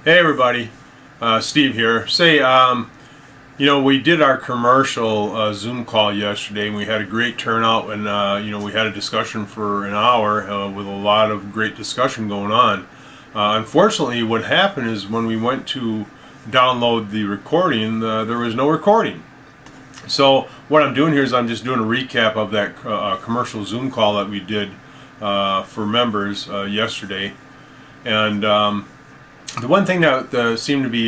Hey everybody, Steve here. We did our commercial Zoom call yesterday, and we had a great turnout, and we had a discussion for an hour with a lot of great discussion going on. Unfortunately, what happened is when we went to download the recording, there was no recording. So what I'm doing here is I'm just doing a recap of that commercial Zoom call that we did for members yesterday, and the one thing that seemed to be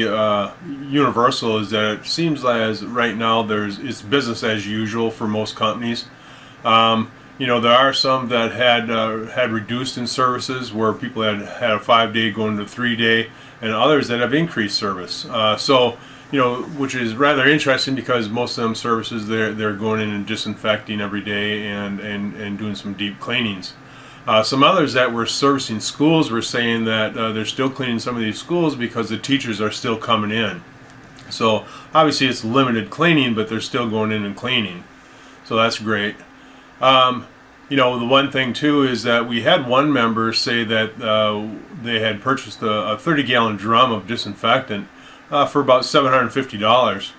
universal is that it seems as right now it's business as usual for most companies. There are some that had reduced in services where people had a 5 day going to 3 day, and others that have increased service. Which is rather interesting because most of them services they're going in and disinfecting every day and doing some deep cleanings. Some others that were servicing schools were saying that they're still cleaning some of these schools because the teachers are still coming in. So obviously it's limited cleaning, but they're still going in and cleaning. So that's great. The one thing too is that we had one member say that they had purchased a 30-gallon drum of disinfectant for about $750.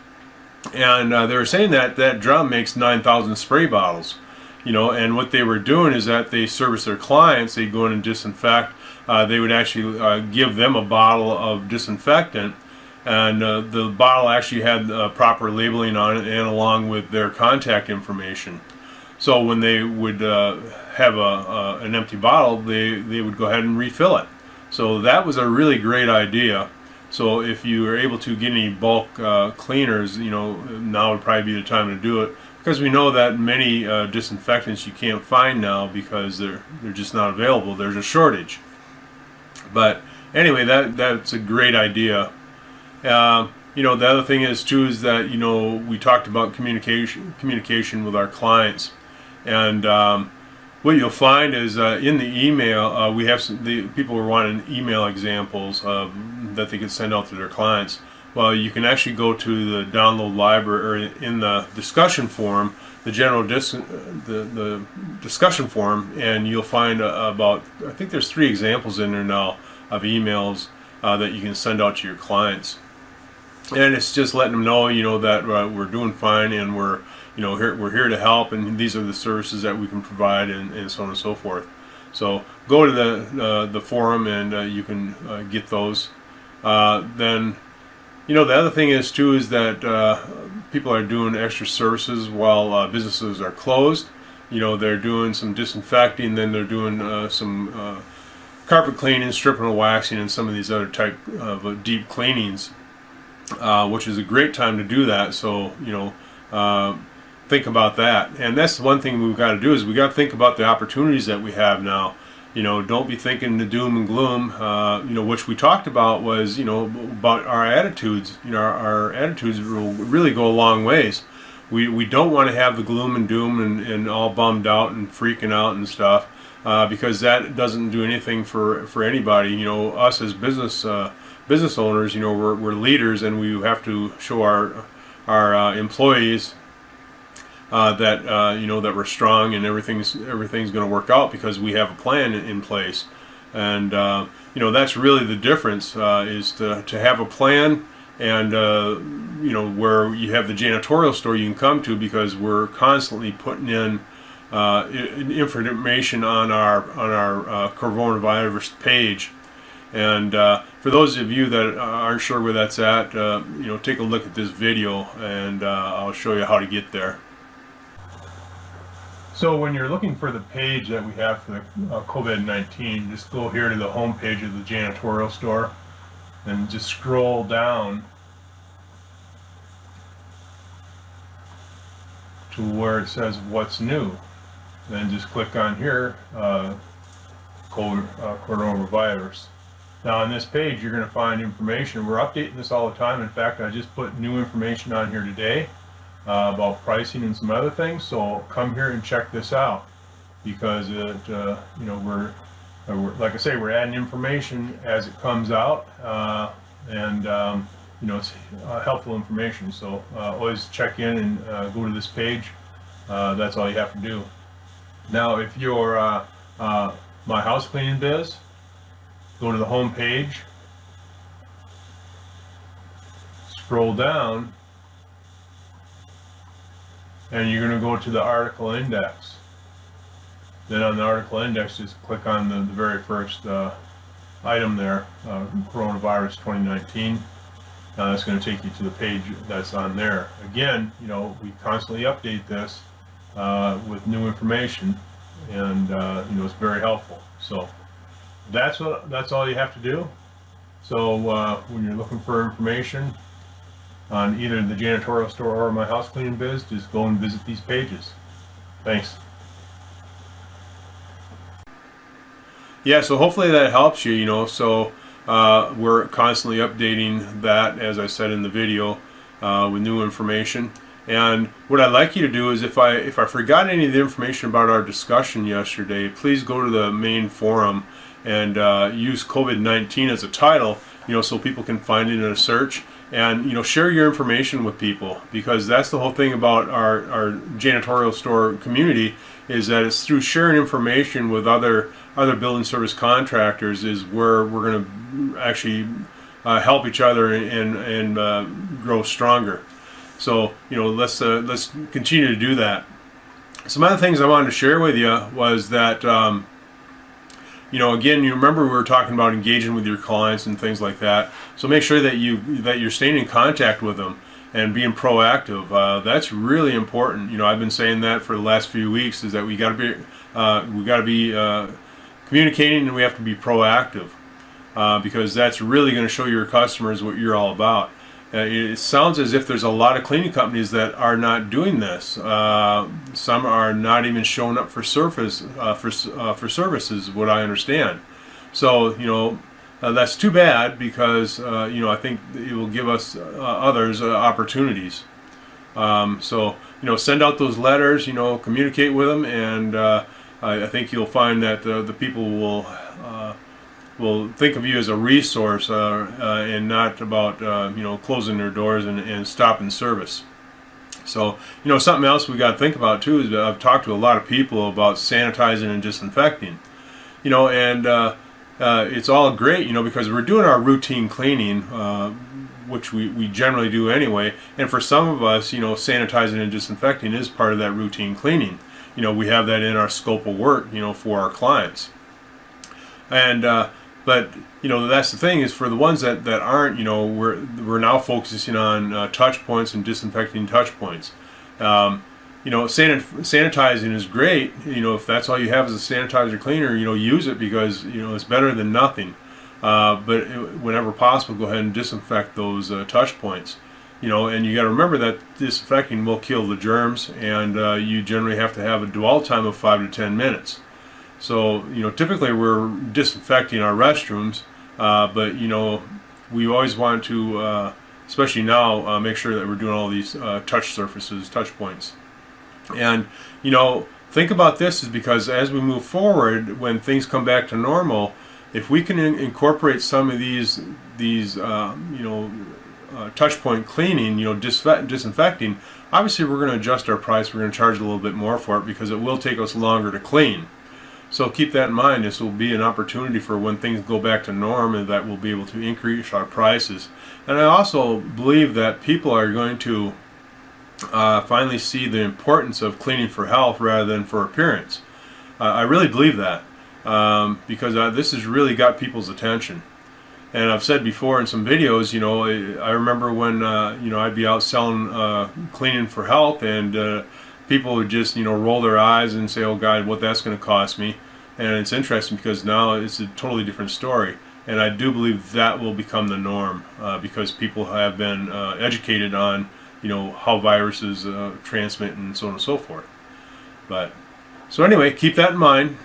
And they were saying that that drum makes 9,000 spray bottles. And what they were doing is that they service their clients, they go in and disinfect. They would actually give them a bottle of disinfectant, and the bottle actually had proper labeling on it and along with their contact information. So when they would have an empty bottle, they would go ahead and refill it. So that was a really great idea. So if you are able to get any bulk cleaners, now would probably be the time to do it. Because we know that many disinfectants you can't find now because they're just not available. There's a shortage. But anyway, that's a great idea. The other thing is too is that we talked about communication with our clients, and what you'll find is in the email we have the people were wanting email examples that they could send out to their clients. Well, you can actually go to the download library, or in the discussion forum, the discussion forum, and you'll find about, I think there's 3 examples in there now of emails that you can send out to your clients. And it's just letting them know, that we're doing fine, and we're here to help, and these are the services that we can provide, and so on and so forth. So go to the forum, and you can get those. Then. The other thing is too is that people are doing extra services while businesses are closed. They're doing some disinfecting, then they're doing some carpet cleaning, stripping and waxing, and some of these other type of deep cleanings, which is a great time to do that. So think about that. And that's the one thing we've got to do is we got to think about the opportunities that we have now. Don't be thinking the doom and gloom. Which we talked about was, about our attitudes. Our attitudes will really go a long ways. We don't want to have the gloom and doom and all bummed out and freaking out and stuff, because that doesn't do anything for anybody. Us as business owners, we're leaders, and we have to show our employees that we're strong, and everything's going to work out because we have a plan in place. And that's really the difference, is to have a plan, and where you have the janitorial store you can come to, because we're constantly putting in information on our coronavirus page. And for those of you that aren't sure where that's at, take a look at this video, and I'll show you how to get there. So when you're looking for the page that we have for the COVID-19, just go here to the home page of the janitorial store, and just scroll down to where it says what's new. Then just click on here, coronavirus. Now on this page you're going to find information. We're updating this all the time. In fact, I just put new information on here today about pricing and some other things. So come here and check this out, because we're like I say, we're adding information as it comes out, and it's helpful information. So always check in and go to this page. That's all you have to do. Now, if you're my house cleaning biz, go to the home page, scroll down, and you're going to go to the article index. Then on the article index, just click on the very first item there, coronavirus 2019. Now that's going to take you to the page that's on there. Again, we constantly update this with new information, and it's very helpful. So that's all you have to do. So when you're looking for information on either the janitorial store or my house cleaning biz, just go and visit these pages. Thanks. Yeah, so hopefully that helps you. So we're constantly updating that, as I said in the video, with new information. And what I'd like you to do is, if I forgot any of the information about our discussion yesterday, please go to the main forum and use COVID-19 as a title, so people can find it in a search. And share your information with people, because that's the whole thing about our janitorial store community, is that it's through sharing information with other building service contractors is where we're going to actually help each other and grow stronger. So let's continue to do that. Some other things I wanted to share with you was that again, you remember we were talking about engaging with your clients and things like that. So make sure that you're staying in contact with them and being proactive. That's really important. I've been saying that for the last few weeks, is that we got to be communicating, and we have to be proactive, because that's really going to show your customers what you're all about. It sounds as if there's a lot of cleaning companies that are not doing this. Some are not even showing up for services, what I understand. So that's too bad, because I think it will give us others opportunities. So send out those letters, communicate with them, and I think you'll find that the people will think of you as a resource, and not about closing their doors and stopping service. So something else we got to think about too is that I've talked to a lot of people about sanitizing and disinfecting, and it's all great, because we're doing our routine cleaning, which we generally do anyway. And for some of us, sanitizing and disinfecting is part of that routine cleaning. We have that in our scope of work, for our clients. And but that's the thing, is for the ones that aren't, we're now focusing on touch points and disinfecting touch points. Sanitizing is great. If that's all you have is a sanitizer cleaner, use it, because it's better than nothing. But whenever possible, go ahead and disinfect those touch points. And you got to remember that disinfecting will kill the germs, and you generally have to have a dwell time of 5 to 10 minutes. So typically we're disinfecting our restrooms, but we always want to, especially now, make sure that we're doing all these touch surfaces, touch points. And think about this, is because as we move forward, when things come back to normal, if we can incorporate some of these touch point cleaning, disinfecting, obviously we're going to adjust our price. We're going to charge a little bit more for it, because it will take us longer to clean. So keep that in mind. This will be an opportunity for when things go back to norm, and that we'll be able to increase our prices. And I also believe that people are going to finally see the importance of cleaning for health rather than for appearance. I really believe that, because this has really got people's attention. And I've said before in some videos, I remember when I'd be out selling cleaning for health, and people would just roll their eyes and say, "Oh God, what that's going to cost me." And it's interesting, because now it's a totally different story. And I do believe that will become the norm, because people have been educated on how viruses transmit and so on and so forth. But so anyway, keep that in mind.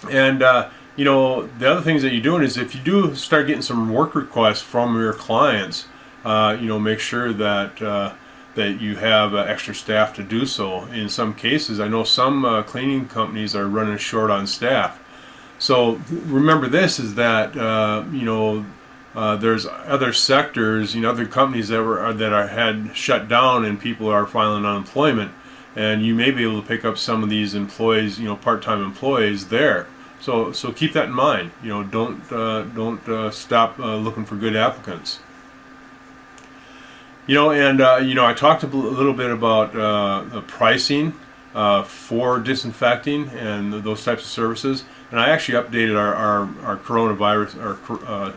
And the other things that you're doing is, if you do start getting some work requests from your clients, make sure that that you have extra staff to do so. In some cases, I know some cleaning companies are running short on staff. So remember this, is that there's other sectors, other companies that had shut down, and people are filing unemployment, and you may be able to pick up some of these employees, part-time employees there. So keep that in mind. Don't stop looking for good applicants. I talked a little bit about the pricing for disinfecting and those types of services. And I actually updated our coronavirus, our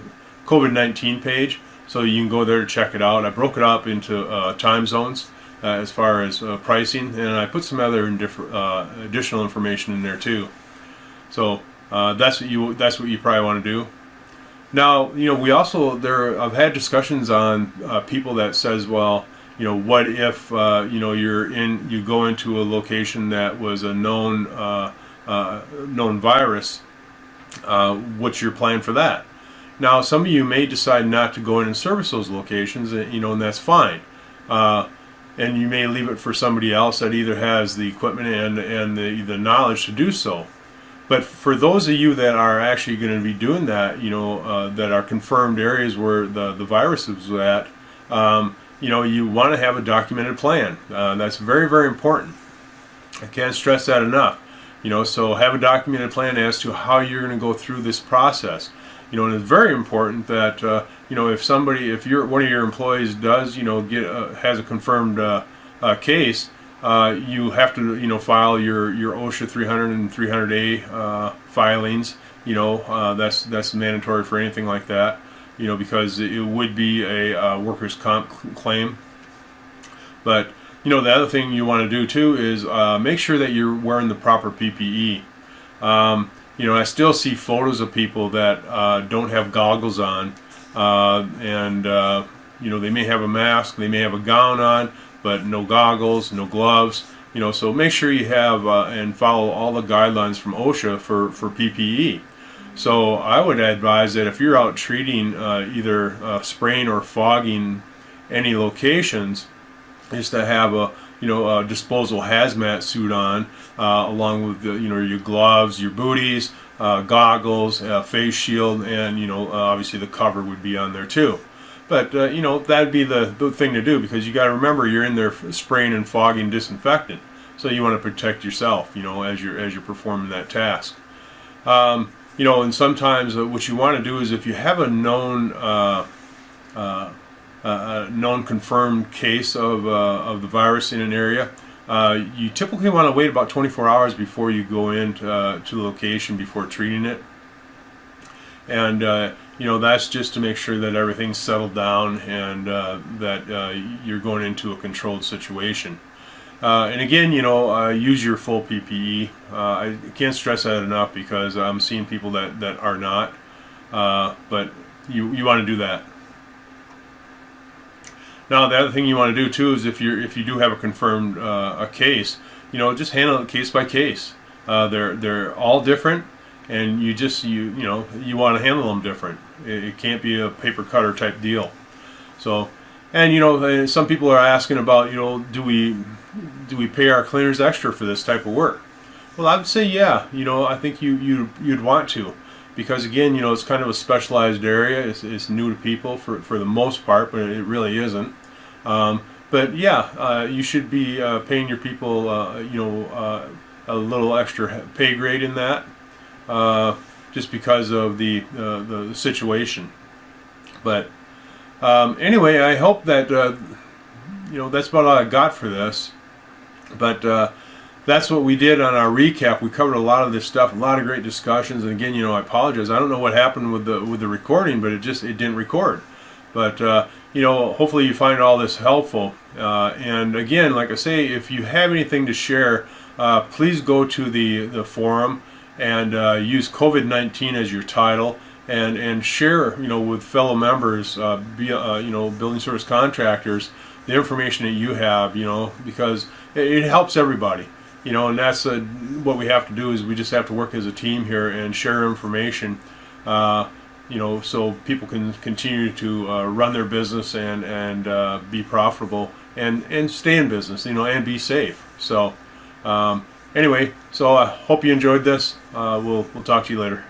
COVID-19 page, so you can go there to check it out. I broke it up into time zones as far as pricing, and I put some other additional information in there too. So that's what you probably want to do. Now, we also I've had discussions on people that says, well, what if you go into a location that was a known virus? What's your plan for that? Now, some of you may decide not to go in and service those locations, and that's fine. And you may leave it for somebody else that either has the equipment and the knowledge to do so. But for those of you that are actually going to be doing that, that are confirmed areas where the virus is at, you want to have a documented plan. That's very, very important. I can't stress that enough. So have a documented plan as to how you're going to go through this process. And it's very important that if one of your employees does has a confirmed case, you have to file your OSHA 300 and 300A filings. That's mandatory for anything like that. Because it would be a workers' comp claim. But the other thing you want to do too is make sure that you're wearing the proper PPE. I still see photos of people that don't have goggles on, and they may have a mask, they may have a gown on, but no goggles, no gloves. So make sure you have and follow all the guidelines from OSHA for PPE. So I would advise that if you're out treating either spraying or fogging any locations, is to have a disposable hazmat suit on, along with your gloves, your booties, goggles, face shield, and obviously the cover would be on there too. But that'd be the thing to do, because you got to remember you're in there spraying and fogging disinfectant, so you want to protect yourself, as you're performing that task. And sometimes what you want to do is, if you have a known confirmed case of the virus in an area, you typically want to wait about 24 hours before you go into to the location before treating it. And that's just to make sure that everything's settled down and that you're going into a controlled situation. And again, use your full PPE. I can't stress that enough, because I'm seeing people that are not. But you want to do that. Now, the other thing you want to do too is, if you do have a confirmed a case, just handle it case by case. They're all different, and you want to handle them different. It can't be a paper cutter type deal. So, and some people are asking about, do we pay our cleaners extra for this type of work? Well, I would say yeah. I think you'd want to, because again, it's kind of a specialized area. It's new to people for the most part, but it really isn't. But yeah, you should be paying your people, a little extra pay grade in that, just because of the situation. But anyway, I hope that that's about all I got for this. But that's what we did on our recap. We covered a lot of this stuff, a lot of great discussions. And again, I apologize. I don't know what happened with the recording, but it didn't record. But hopefully you find all this helpful. And again, like I say, if you have anything to share, please go to the forum and use COVID-19 as your title, and share with fellow members, building service contractors, the information that you have, because it helps everybody. And that's what we have to do, is we just have to work as a team here and share information, so people can continue to run their business and be profitable and stay in business, and be safe. So anyway, so I hope you enjoyed this. We'll talk to you later.